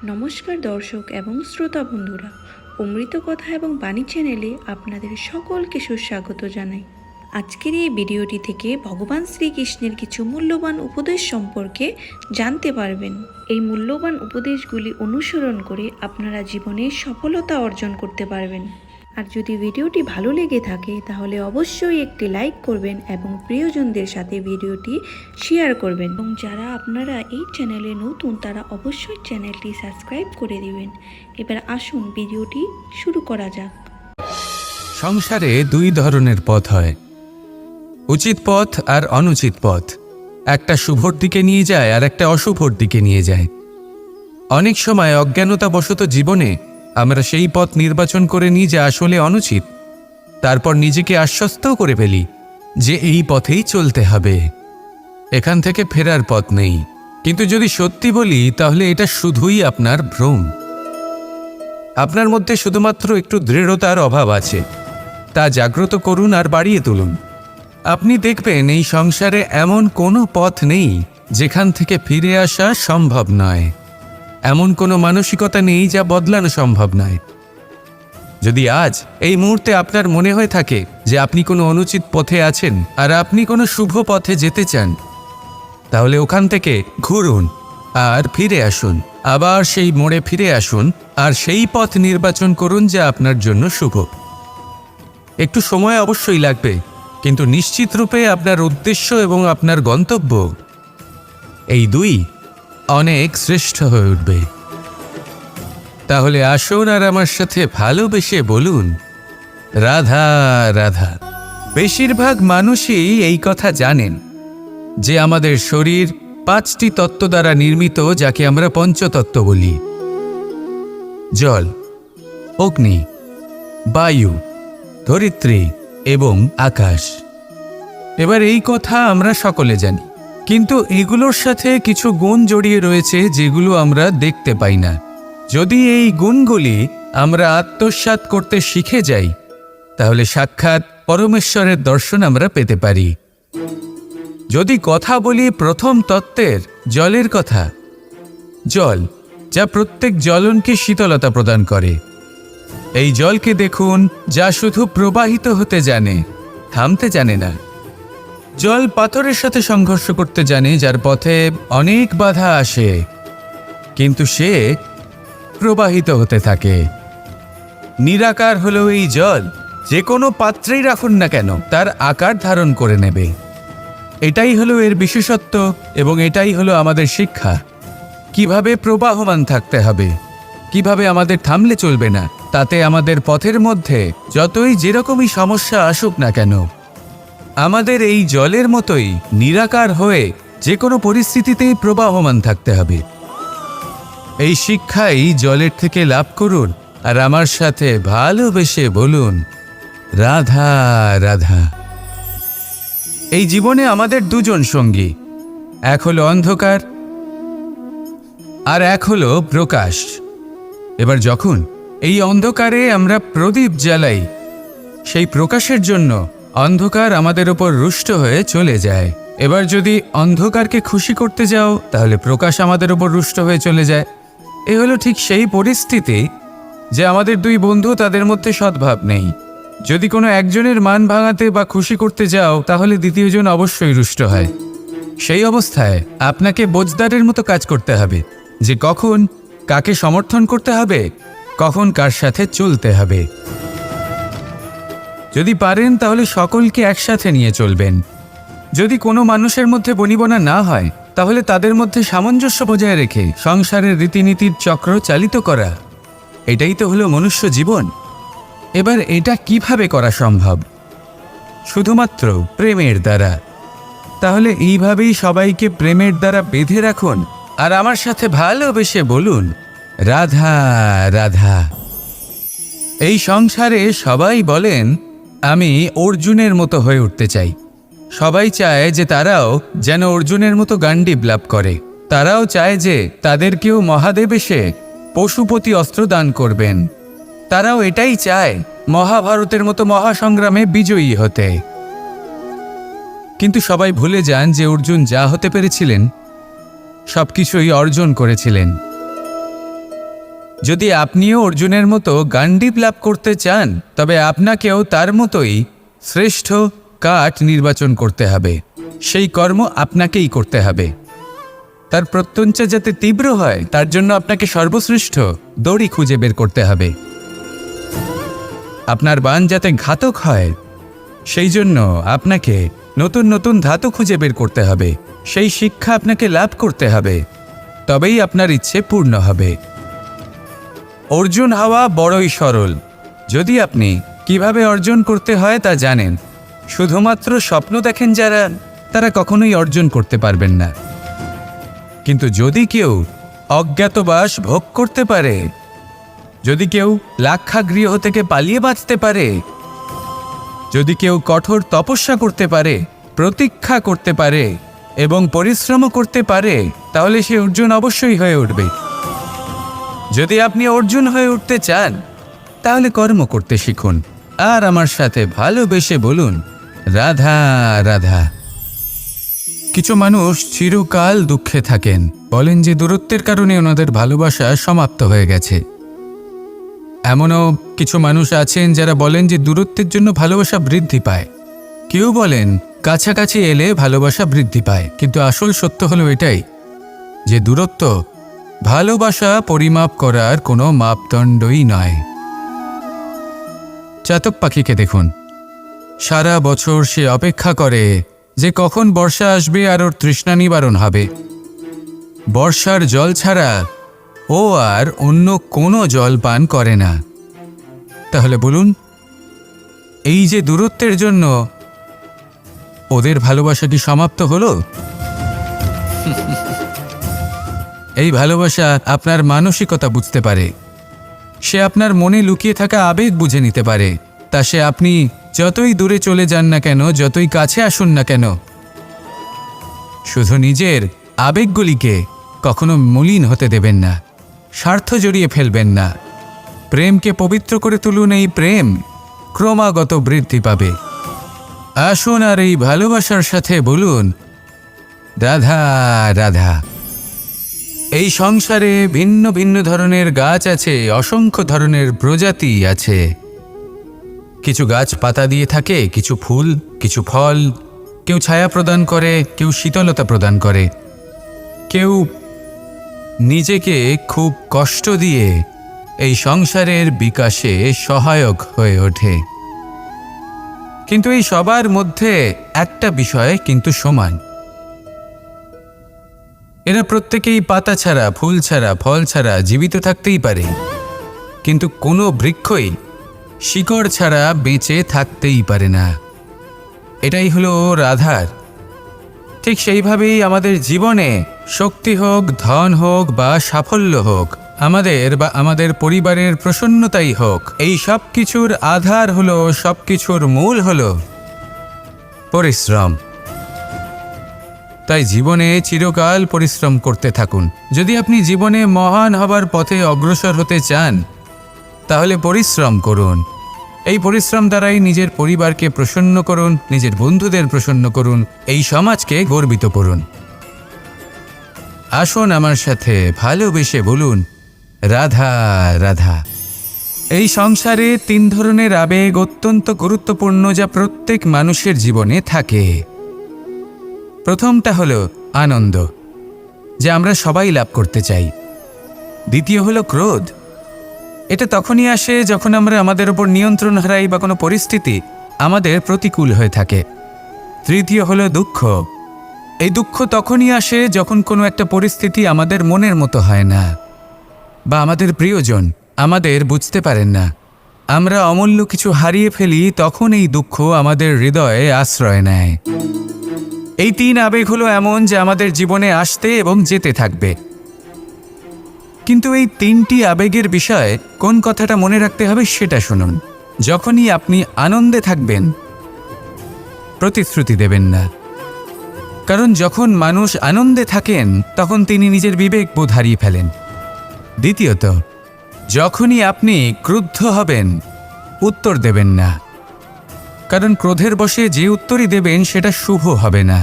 নমস্কার দর্শক এবং শ্রোতা বন্ধুরা, অমৃত কথা এবং বাণী চ্যানেলে আপনাদের সকলকে সুস্বাগত জানাই। আজকের এই ভিডিওটি থেকে ভগবান শ্রীকৃষ্ণের কিছু মূল্যবান উপদেশ সম্পর্কে জানতে পারবেন। এই মূল্যবান উপদেশগুলি অনুসরণ করে আপনারা জীবনে সফলতা অর্জন করতে পারবেন। আর যদি ভিডিওটি ভালো লেগে থাকে তাহলে অবশ্যই একটি লাইক করবেন এবং প্রিয়জনদের সাথে ভিডিওটি শেয়ার করবেন। এবং যারা আপনারা এই চ্যানেলে নতুন তারা অবশ্যই চ্যানেলটি সাবস্ক্রাইব করে দিবেন। এবার আসুন ভিডিওটি শুরু করা যাক। সংসারে দুই ধরনের পথ হয়, উচিত পথ আর অনুচিত পথ। একটা শুভর দিকে নিয়ে যায় আর একটা অশুভর দিকে নিয়ে যায়। অনেক সময় অজ্ঞানতাবশত জীবনে আমরা সেই পথ নির্বাচন করে নিই যা আসলে অনুচিত। তারপর নিজেকে আশ্বস্তও করে ফেলি যে এই পথেই চলতে হবে, এখান থেকে ফেরার পথ নেই। কিন্তু যদি সত্যি বলি তাহলে এটা শুধুই আপনার ভ্রম। আপনার মধ্যে শুধুমাত্র একটু দৃঢ়তার অভাব আছে, তা জাগ্রত করুন আর বাড়িয়ে তুলুন। আপনি দেখবেন এই সংসারে এমন কোনো পথ নেই যেখান থেকে ফিরে আসা সম্ভব নয়। এমন কোনো মানসিকতা নেই যা বদলানো সম্ভব নয়। যদি আজ এই মুহূর্তে আপনার মনে হয়ে থাকে যে আপনি কোনো অনুচিত পথে আছেন আর আপনি কোনো শুভ পথে যেতে চান, তাহলে ওখান থেকে ঘুরুন আর ফিরে আসুন। আবার সেই মোড়ে ফিরে আসুন আর সেই পথ নির্বাচন করুন যা আপনার জন্য শুভ। একটু সময় অবশ্যই লাগবে, কিন্তু নিশ্চিত রূপে আপনার উদ্দেশ্য এবং আপনার গন্তব্য এই দুই অনেক শ্রেষ্ঠ হয়ে উঠবে। তাহলে আসুন আর আমার সাথে ভালোবেসে বলুন, রাধা রাধা। বেশিরভাগ মানুষই এই কথা জানেন যে আমাদের শরীর 5টি তত্ত্ব দ্বারা নির্মিত, যাকে আমরা পঞ্চতত্ত্ব বলি: জল, অগ্নি, বায়ু, ধরিত্রী এবং আকাশ। এবার এই কথা আমরা সকলে জানি, কিন্তু এগুলোর সাথে কিছু গুণ জড়িয়ে রয়েছে যেগুলো আমরা দেখতে পাই না। যদি এই গুণগুলি আমরা আত্মসাৎ করতে শিখে যাই তাহলে সাক্ষাৎ পরমেশ্বরের দর্শন আমরা পেতে পারি। যদি কথা বলি প্রথম তত্ত্বের, জলের কথা, জল যা প্রত্যেক জ্বলনকে শীতলতা প্রদান করে। এই জলকে দেখুন, যা শুধু প্রবাহিত হতে জানে, থামতে জানে না। জল পাথরের সাথে সংঘর্ষ করতে জানে, যার পথে অনেক বাধা আসে, কিন্তু সে প্রবাহিত হতে থাকে। নিরাকার হলো এই জল, যে কোনো পাত্রেই রাখুন না কেন তার আকার ধারণ করে নেবে। এটাই হলো এর বিশেষত্ব এবং এটাই হলো আমাদের শিক্ষা। কিভাবে প্রবাহমান থাকতে হবে, কিভাবে আমাদের থামলে চলবে না, তাতে আমাদের পথের মধ্যে যতই যেরকমই সমস্যা আসুক না কেন, আমাদের এই জলের মতোই নিরাকার হয়ে যে কোনো পরিস্থিতিতেই প্রবাহমান থাকতে হবে। এই শিক্ষাই জলের থেকে লাভ করুন আর আমার সাথে ভালোবেসে বলুন, রাধা রাধা। এই জীবনে আমাদের দুজন সঙ্গী, এক হলো অন্ধকার আর এক হলো প্রকাশ। এবার যখন এই অন্ধকারে আমরা প্রদীপ জ্বালাই, সেই প্রকাশের জন্য অন্ধকার আমাদের ওপর রুষ্ট হয়ে চলে যায়। এবার যদি অন্ধকারকে খুশি করতে যাও তাহলে প্রকাশ আমাদের ওপর রুষ্ট হয়ে চলে যায়। এ হলো ঠিক সেই পরিস্থিতি যে আমাদের দুই বন্ধু, তাদের মধ্যে সদ্ভাব নেই। যদি কোনো একজনের মান ভাঙাতে বা খুশি করতে যাও তাহলে দ্বিতীয়জন অবশ্যই রুষ্ট হয়। সেই অবস্থায় আপনাকে বোঝদারের মতো কাজ করতে হবে যে কখন কাকে সমর্থন করতে হবে, কখন কার সাথে চলতে হবে। যদি পারেন তাহলে সকলকে একসাথে নিয়ে চলবেন। যদি কোনো মানুষের মধ্যে বনিবনা না হয় তাহলে তাদের মধ্যে সামঞ্জস্য বজায় রেখে সংসারের রীতিনীতির চক্র চালিত করা, এটাই তো হলো মনুষ্য জীবন। এবার এটা কিভাবে করা সম্ভব? শুধুমাত্র প্রেমের দ্বারা। তাহলে এইভাবেই সবাইকে প্রেমের দ্বারা বেঁধে রাখুন আর আমার সাথে ভালোবেসে বলুন, রাধা রাধা। এই সংসারে সবাই বলেন আমি অর্জুনের মতো হয়ে উঠতে চাই। সবাই চায় যে তারাও যেন অর্জুনের মতো গান্ডীব লাভ করে। তারাও চায় যে তাদেরকেও মহাদেব এসে পশুপতি অস্ত্র দান করবেন। তারাও এটাই চায় মহাভারতের মতো মহাসংগ্রামে বিজয়ী হতে। কিন্তু সবাই ভুলে যান যে অর্জুন যা হতে পেরেছিলেন সবকিছুই অর্জন করেছিলেন। যদি আপনিও অর্জুনের মতো গান্ডীব লাভ করতে চান, তবে আপনাকেও তার মতোই শ্রেষ্ঠ কাঠ নির্বাচন করতে হবে। সেই কর্ম আপনাকেই করতে হবে। তার প্রত্যঞ্চা যাতে তীব্র হয়, তার জন্য আপনাকে সর্বশ্রেষ্ঠ দড়ি খুঁজে বের করতে হবে। আপনার বাণ যাতে ঘাতক হয়, সেই জন্য আপনাকে নতুন নতুন ধাতু খুঁজে বের করতে হবে। সেই শিক্ষা আপনাকে লাভ করতে হবে, তবেই আপনার ইচ্ছে পূর্ণ হবে। অর্জুন হওয়া বড়ই সরল। যদি আপনি কিভাবে অর্জন করতে হয় তা জানেন। শুধুমাত্র স্বপ্ন দেখেন যারা, তারা কখনোই অর্জন করতে পারবেন না। কিন্তু যদি কেউ অজ্ঞাতবাস ভোগ করতে পারে, যদি কেউ লাক্ষাগৃহ থেকে পালিয়ে বাঁচতে পারে, যদি কেউ কঠোর তপস্যা করতে পারে, প্রতীক্ষা করতে পারে এবং পরিশ্রম করতে পারে, তাহলে সে অর্জুন অবশ্যই হয়ে উঠবে। যদি আপনি অর্জুন হয়ে উঠতে চান, তাহলে কর্ম করতে শিখুন আর আমার সাথে ভালোবেসে বলুন, রাধা রাধা। কিছু মানুষ চিরকাল দুঃখে থাকেন, বলেন যে দূরত্বের কারণে ওনাদের ভালোবাসা সমাপ্ত হয়ে গেছে। এমনও কিছু মানুষ আছেন যারা বলেন যে দূরত্বের জন্য ভালোবাসা বৃদ্ধি পায়। কেউ বলেন কাছাকাছি এলে ভালোবাসা বৃদ্ধি পায়। কিন্তু আসল সত্য হলো এটাই যে দূরত্ব ভালোবাসা পরিমাপ করার কোনো মাপদণ্ডই নয়। চাতক পাখিকে দেখুন, সারা বছর সে অপেক্ষা করে যে কখন বর্ষা আসবে আর ওর তৃষ্ণা নিবারণ হবে। বর্ষার জল ছাড়া ও আর অন্য কোনো জল পান করে না। তাহলে বলুন, এই যে দূরত্বের জন্য ওদের ভালোবাসা কি সমাপ্ত হলো? এই ভালোবাসা আপনার মানসিকতা বুঝতে পারে। সে আপনার মনে লুকিয়ে থাকা আবেগ বুঝে নিতে পারে। তা সে আপনি যতই দূরে চলে যান না কেন, যতই কাছে আসুন না কেন, শুধু নিজের আবেগগুলিকে কখনো মলিন হতে দেবেন না, স্বার্থ জড়িয়ে ফেলবেন না। প্রেমকে পবিত্র করে তুলুন। এই প্রেম ক্রমাগত বৃদ্ধি পাবে। আসুন আর এই ভালোবাসার সাথে বলুন, রাধা রাধা। এই সংসারে ভিন্ন ভিন্ন ধরনের গাছ আছে, অসংখ্য ধরনের প্রজাতি আছে। কিছু গাছ পাতা দিয়ে থাকে, কিছু ফুল, কিছু ফল। কেউ ছায়া প্রদান করে, কেউ শীতলতা প্রদান করে, কেউ নিজেকে খুব কষ্ট দিয়ে এই সংসারের বিকাশে সহায়ক হয়ে ওঠে। কিন্তু এই সবার মধ্যে একটা বিষয় কিন্তু সমান। এরা প্রত্যেকেই পাতা ছাড়া, ফুল ছাড়া, ফল ছাড়া জীবিত থাকতেই পারে, কিন্তু কোনো বৃক্ষই শিকড় ছাড়া বেঁচে থাকতেই পারে না। এটাই হলো রাধার। ঠিক সেইভাবেই আমাদের জীবনে শক্তি হোক, ধন হোক বা সাফল্য হোক, আমাদের পরিবারের প্রসন্নতাই হোক, এই সব কিছুর আধার হলো, সব কিছুর মূল হলো পরিশ্রম। তাই জীবনে চিরকাল পরিশ্রম করতে থাকুন। যদি আপনি জীবনে মহান হবার পথে অগ্রসর হতে চান, তাহলে পরিশ্রম করুন। এই পরিশ্রম দ্বারাই নিজের পরিবারকে প্রসন্ন করুন, নিজের বন্ধুদের প্রসন্ন করুন, এই সমাজকে গর্বিত করুন। আসুন আমার সাথে ভালোবেসে বলুন, রাধা রাধা। এই সংসারে 3 ধরনের আবেগ অত্যন্ত গুরুত্বপূর্ণ, যা প্রত্যেক মানুষের জীবনে থাকে। প্রথমটা হলো আনন্দ, যা আমরা সবাই লাভ করতে চাই। দ্বিতীয় হলো ক্রোধ। এটা তখনই আসে যখন আমরা আমাদের উপর নিয়ন্ত্রণ হারাই বা কোনো পরিস্থিতি আমাদের প্রতিকূল হয়ে থাকে। তৃতীয় হলো দুঃখ। এই দুঃখ তখনই আসে যখন কোনো একটা পরিস্থিতি আমাদের মনের মতো হয় না, বা আমাদের প্রিয়জন আমাদের বুঝতে পারেন না। আমরা অমূল্য কিছু হারিয়ে ফেলি, তখন এই দুঃখ আমাদের হৃদয়ে আশ্রয় নেয়। এই 3 আবেগ হলো এমন যে আমাদের জীবনে আসতে এবং যেতে থাকবে। কিন্তু এই 3টি আবেগের বিষয়ে কোন কথাটা মনে রাখতে হবে সেটা শুনুন। যখনই আপনি আনন্দে থাকবেন, প্রতিশ্রুতি দেবেন না। কারণ যখন মানুষ আনন্দে থাকেন, তখন তিনি নিজের বিবেক বোধ হারিয়ে ফেলেন। দ্বিতীয়ত, যখনই আপনি ক্রুদ্ধ হবেন, উত্তর দেবেন না। কারণ ক্রোধের বশে যে উত্তরই দেবেন সেটা শুভ হবে না।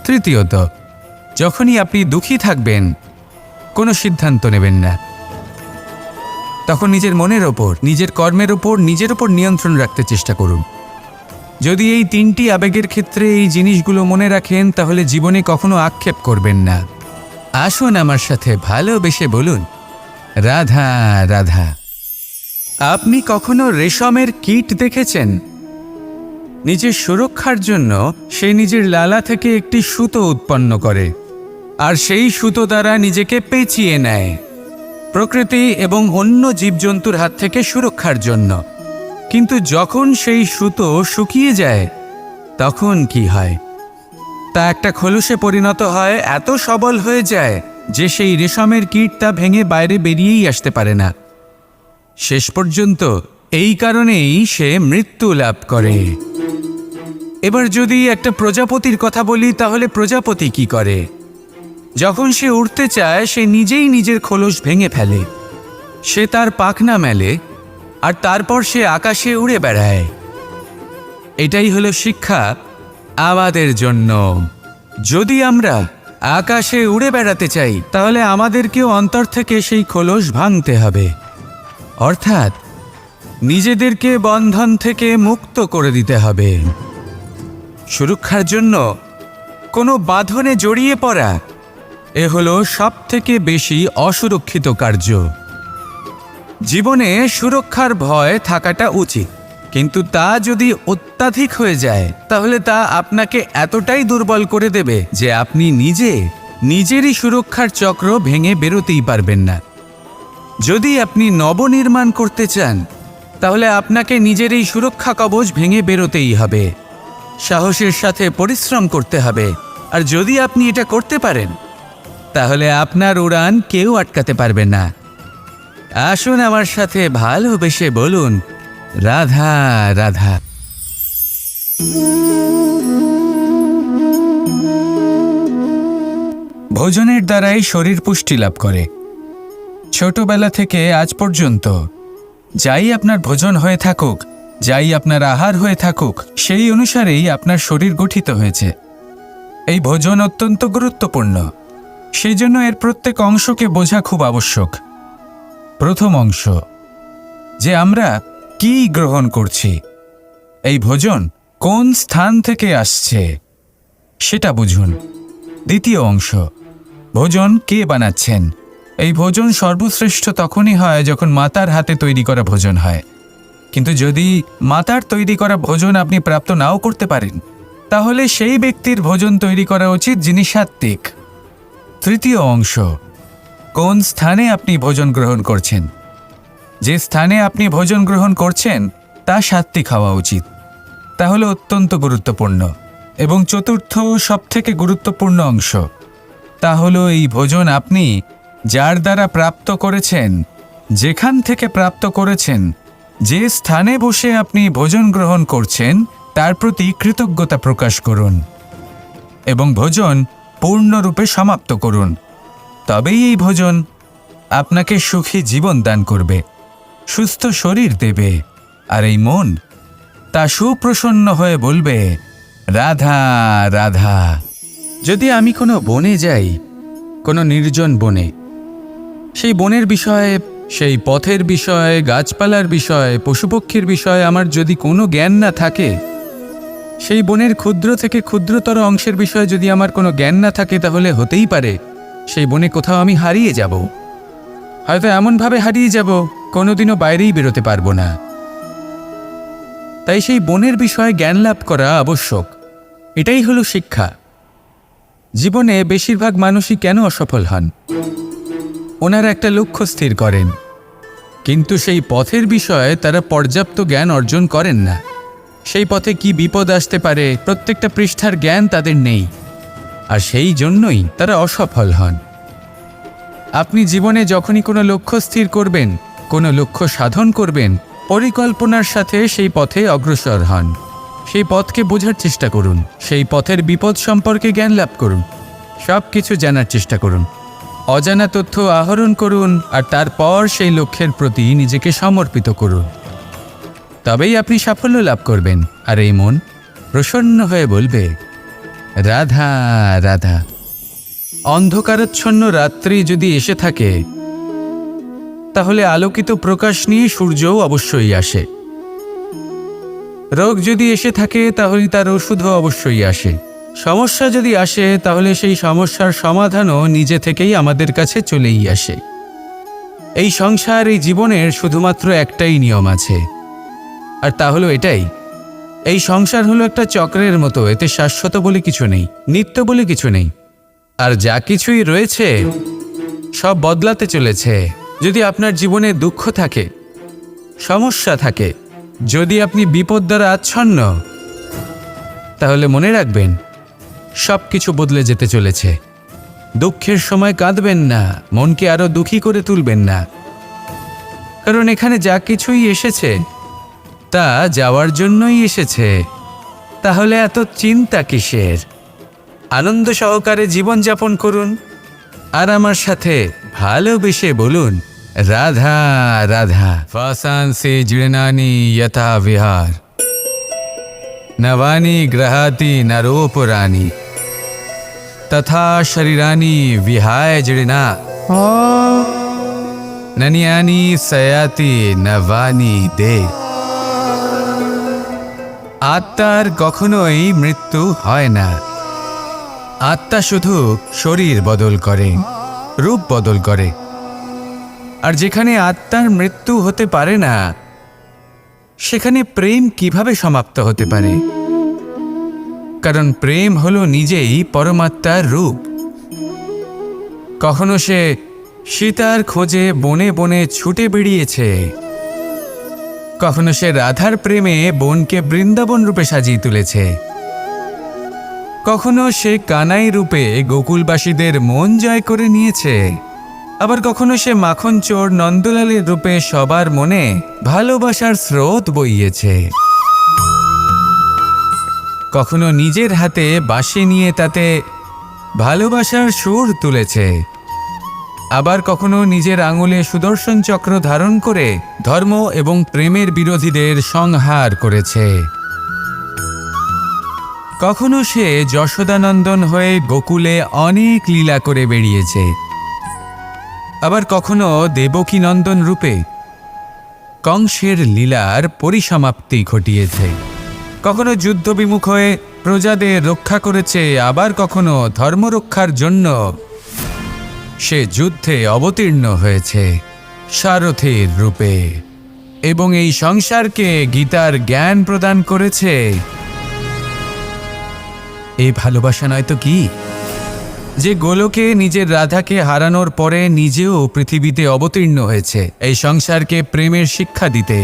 তৃতীয়ত, যখনই আপনি দুঃখী থাকবেন, কোনো সিদ্ধান্ত নেবেন না। তখন নিজের মনের ওপর, নিজের কর্মের ওপর, নিজের ওপর নিয়ন্ত্রণ রাখতে চেষ্টা করুন। যদি এই 3টি আবেগের ক্ষেত্রে এই জিনিসগুলো মনে রাখেন, তাহলে জীবনে কখনো আক্ষেপ করবেন না। আসুন আমার সাথে ভালোবেসে বলুন, রাধা রাধা। আপনি কখনো রেশমের কীট দেখেছেন? নিজের সুরক্ষার জন্য সে নিজের লালা থেকে একটি সুতো উৎপন্ন করে, আর সেই সুতো দ্বারা নিজেকে পেঁচিয়ে নেয়, প্রকৃতি এবং অন্য জীবজন্তুর হাত থেকে সুরক্ষার জন্য। কিন্তু যখন সেই সুতো শুকিয়ে যায়, তখন কি হয়? তা একটা খোলসে পরিণত হয়, এত সবল হয়ে যায় যে সেই রেশমের কীট তা ভেঙে বাইরে বেরিয়েই আসতে পারে না। শেষ পর্যন্ত এই কারণেই সে মৃত্যু লাভ করে। এবার যদি একটা প্রজাপতির কথা বলি, তাহলে প্রজাপতি কি করে? যখন সে উড়তে চায়, সে নিজেই নিজের খোলস ভেঙে ফেলে, সে তার পাখনা মেলে, আর তারপর সে আকাশে উড়ে বেড়ায়। এটাই হলো শিক্ষা আমাদের জন্য। যদি আমরা আকাশে উড়ে বেড়াতে চাই, তাহলে আমাদেরকেও অন্তর থেকে সেই খোলস ভাঙতে হবে, অর্থাৎ নিজেদেরকে বন্ধন থেকে মুক্ত করে দিতে হবে। সুরক্ষার জন্য কোনো বাঁধনে জড়িয়ে পড়া, এ হলো সবথেকে বেশি অসুরক্ষিত কার্য। জীবনে সুরক্ষার ভয় থাকাটা উচিত, কিন্তু তা যদি অত্যাধিক হয়ে যায়, তাহলে তা আপনাকে এতটাই দুর্বল করে দেবে যে আপনি নিজেরই সুরক্ষার চক্র ভেঙে বেরোতেই পারবেন না। যদি আপনি নবনির্মাণ করতে চান, তাহলে আপনাকে নিজের এই সুরক্ষা কবচ ভেঙে বেরোতেই হবে, সাহসের সাথে পরিশ্রম করতে হবে। আর যদি আপনি এটা করতে পারেন, তাহলে আপনার উড়ান কেউ আটকাতে পারবে না। আসুন আমার সাথে ভালোবেসে বলুন, রাধা রাধা। ভোজনের দ্বারাই শরীর পুষ্টি লাভ করে। ছোটবেলা থেকে আজ পর্যন্ত যাই আপনার ভোজন হয়ে থাকুক, যাই আপনার আহার হয়ে থাকুক, সেই অনুসারেই আপনার শরীর গঠিত হয়েছে। এই ভোজন অত্যন্ত গুরুত্বপূর্ণ, সেই জন্য এর প্রত্যেক অংশকে বোঝা খুব আবশ্যক। প্রথম অংশ, যে আমরা কি গ্রহণ করছি, এই ভোজন কোন স্থান থেকে আসছে সেটা বুঝুন। দ্বিতীয় অংশ, ভোজন কে বানাচ্ছেন। এই ভোজন সর্বশ্রেষ্ঠ তখনই হয় যখন মাতার হাতে তৈরি করা ভোজন হয়। কিন্তু যদি মাতার তৈরি করা ভোজন আপনি প্রাপ্ত নাও করতে পারেন, তাহলে সেই ব্যক্তির ভোজন তৈরি করা উচিত যিনি সাত্ত্বিক। তৃতীয় অংশ, কোন স্থানে আপনি ভোজন গ্রহণ করছেন। যে স্থানে আপনি ভোজন গ্রহণ করছেন তা সাত্ত্বিক হওয়া উচিত, তা হলো অত্যন্ত গুরুত্বপূর্ণ। এবং চতুর্থ সবথেকে গুরুত্বপূর্ণ অংশ, তা হলো এই ভোজন আপনি যার দ্বারা প্রাপ্ত করেছেন, যেখান থেকে প্রাপ্ত করেছেন, যে স্থানে বসে আপনি ভোজন গ্রহণ করছেন, তার প্রতি কৃতজ্ঞতা প্রকাশ করুন এবং ভোজন পূর্ণরূপে সমাপ্ত করুন। তবেই এই ভোজন আপনাকে সুখী জীবন দান করবে, সুস্থ শরীর দেবে, আর এই মন তা সুপ্রসন্ন হয়ে বলবে, রাধা রাধা। যদি আমি কোনো বনে যাই, কোনো নির্জন বনে, সেই বনের বিষয়ে, সেই পথের বিষয়ে, গাছপালার বিষয়ে, পশুপক্ষীর বিষয়ে আমার যদি কোনো জ্ঞান না থাকে, সেই বনের ক্ষুদ্র থেকে ক্ষুদ্রতর অংশের বিষয়ে যদি আমার কোনো জ্ঞান না থাকে, তাহলে হতেই পারে সেই বনে কোথাও আমি হারিয়ে যাব। হয়তো এমনভাবে হারিয়ে যাব কোনোদিনও বাইরেই বেরোতে পারবো না। তাই সেই বনের বিষয়ে জ্ঞান লাভ করা আবশ্যক। এটাই হলো শিক্ষা। জীবনে বেশিরভাগ মানুষই কেন অসফল হন? ওনারা একটা লক্ষ্য স্থির করেন, কিন্তু সেই পথের বিষয়ে তারা পর্যাপ্ত জ্ঞান অর্জন করেন না। সেই পথে কি বিপদ আসতে পারে প্রত্যেকটা পৃষ্ঠার জ্ঞান তাদের নেই, আর সেই জন্যই তারা অসফল হন। আপনি জীবনে যখনই কোনো লক্ষ্য স্থির করবেন, কোনো লক্ষ্য সাধন করবেন, পরিকল্পনার সাথে সেই পথে অগ্রসর হন। সেই পথকে বোঝার চেষ্টা করুন, সেই পথের বিপদ সম্পর্কে জ্ঞান লাভ করুন, সব কিছু জানার চেষ্টা করুন, অজানা তথ্য আহরণ করুন, আর তারপর সেই লক্ষ্যের প্রতি নিজেকে সমর্পিত করুন। তবেই আপনি সাফল্য লাভ করবেন, আর এই মন প্রসন্ন হয়ে বলবে, রাধা রাধা। অন্ধকারাচ্ছন্ন রাত্রি যদি এসে থাকে, তাহলে আলোকিত প্রকাশ নিয়ে সূর্যও অবশ্যই আসে। রোগ যদি এসে থাকে তাহলে তার ওষুধও অবশ্যই আসে। সমস্যা যদি আসে তাহলে সেই সমস্যার সমাধানও নিজে থেকেই আমাদের কাছে চলেই আসে। এই সংসার, এই জীবনের শুধুমাত্র একটাই নিয়ম আছে, আর তা হলো এটাই, এই সংসার হলো একটা চক্রের মতো। এতে শাশ্বত বলে কিছু নেই, নিত্য বলে কিছু নেই, আর যা কিছুই রয়েছে সব বদলাতে চলেছে। যদি আপনার জীবনে দুঃখ থাকে, সমস্যা থাকে, যদি আপনি বিপদ দ্বারা আচ্ছন্ন, তাহলে মনে রাখবেন সব কিছু বদলে যেতে চলেছে। দুঃখের সময় কাঁদবেন না, মনকে আরো দুঃখী করে তুলবেন না, কারণ এখানে যা কিছুই এসেছে তা যাওয়ার জন্যই এসেছে। তাহলে এত চিন্তা কিসের? আনন্দ সহকারে জীবনযাপন করুন, আর আমার সাথে ভালোবেসে বলুন রাধা রাধা। ফাসান সে জিড়নানি যথা বিহার, নবানি গ্রহাতি নরোপরানি, তথা শরীরানি বিহায় জিড়না, ননিয়ানি সয়াতি নবানি দে। আত্মার কখনোই মৃত্যু হয় না। আত্মা শুধু শরীর বদল করে, রূপ বদল করে। আর যেখানে আত্মার মৃত্যু হতে পারে না, সেখানে প্রেম কিভাবে সমাপ্ত হতে পারে? কারণ প্রেম হলো নিজেই পরমাত্মার রূপ। কখনো সে সীতার খোঁজে বনে বনে ছুটে বেরিয়েছে, কখনো সে রাধার প্রেমে বনকে বৃন্দাবন রূপে সাজিয়ে তুলেছে, কখনো সে কানাই রূপে গোকুলবাসীদের মন জয় করে নিয়েছে, আবার কখনো সে মাখন চোর নন্দলালের রূপে সবার মনে ভালোবাসার স্রোত বইয়েছে। কখনো নিজের হাতে বাঁশি নিয়ে তাতে ভালোবাসার সুর তুলেছে, আবার কখনো নিজের আঙুলে সুদর্শন চক্র ধারণ করে ধর্ম এবং প্রেমের বিরোধীদের সংহার করেছে। কখনো সে যশোদানন্দন হয়ে গোকুলে অনেক লীলা করে বেরিয়েছে, আবার কখনো দেবকীনন্দন রূপে কংসের লীলার পরিসমাপ্তি ঘটিয়েছে। কখনো যুদ্ধবিমুখ হয়ে প্রজাদের রক্ষা করেছে, আবার কখনো ধর্মরক্ষার জন্য সে যুদ্ধে অবতীর্ণ হয়েছে সারথীর রূপে, এবং এই সংসারকে গীতার জ্ঞান প্রদান করেছে। এই ভালোবাসা নয় তো কি, যে গোলকে নিজের রাধাকে হারানোর পরে নিজেও পৃথিবীতে অবতীর্ণ হয়েছে এই সংসারকে প্রেমের শিক্ষা দিতে।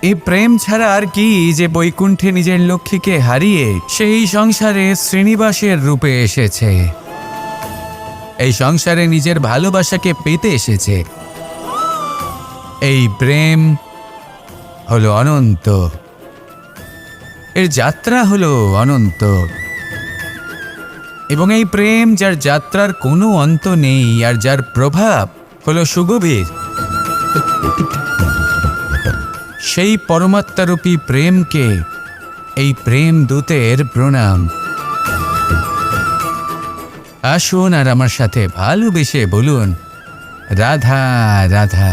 এই প্রেম ছাড়া আর কি, যে বৈকুণ্ঠে নিজের লক্ষ্মীকে হারিয়ে সেই সংসারে শ্রীনিবাসের রূপে এসেছে, এই সংসারে নিজের ভালোবাসাকে পেতে এসেছে। এই প্রেম হলো অনন্ত, এর যাত্রা হলো অনন্ত, এবং এই প্রেম যার যাত্রার কোনো অন্ত নেই, আর যার প্রভাব হলো সুগভীর, সেই পরমাত্মারূপী প্রেমকে এই প্রেম দূতের প্রণাম। আসুন আর আমার সাথে ভালোবেসে বলুন রাধা রাধা।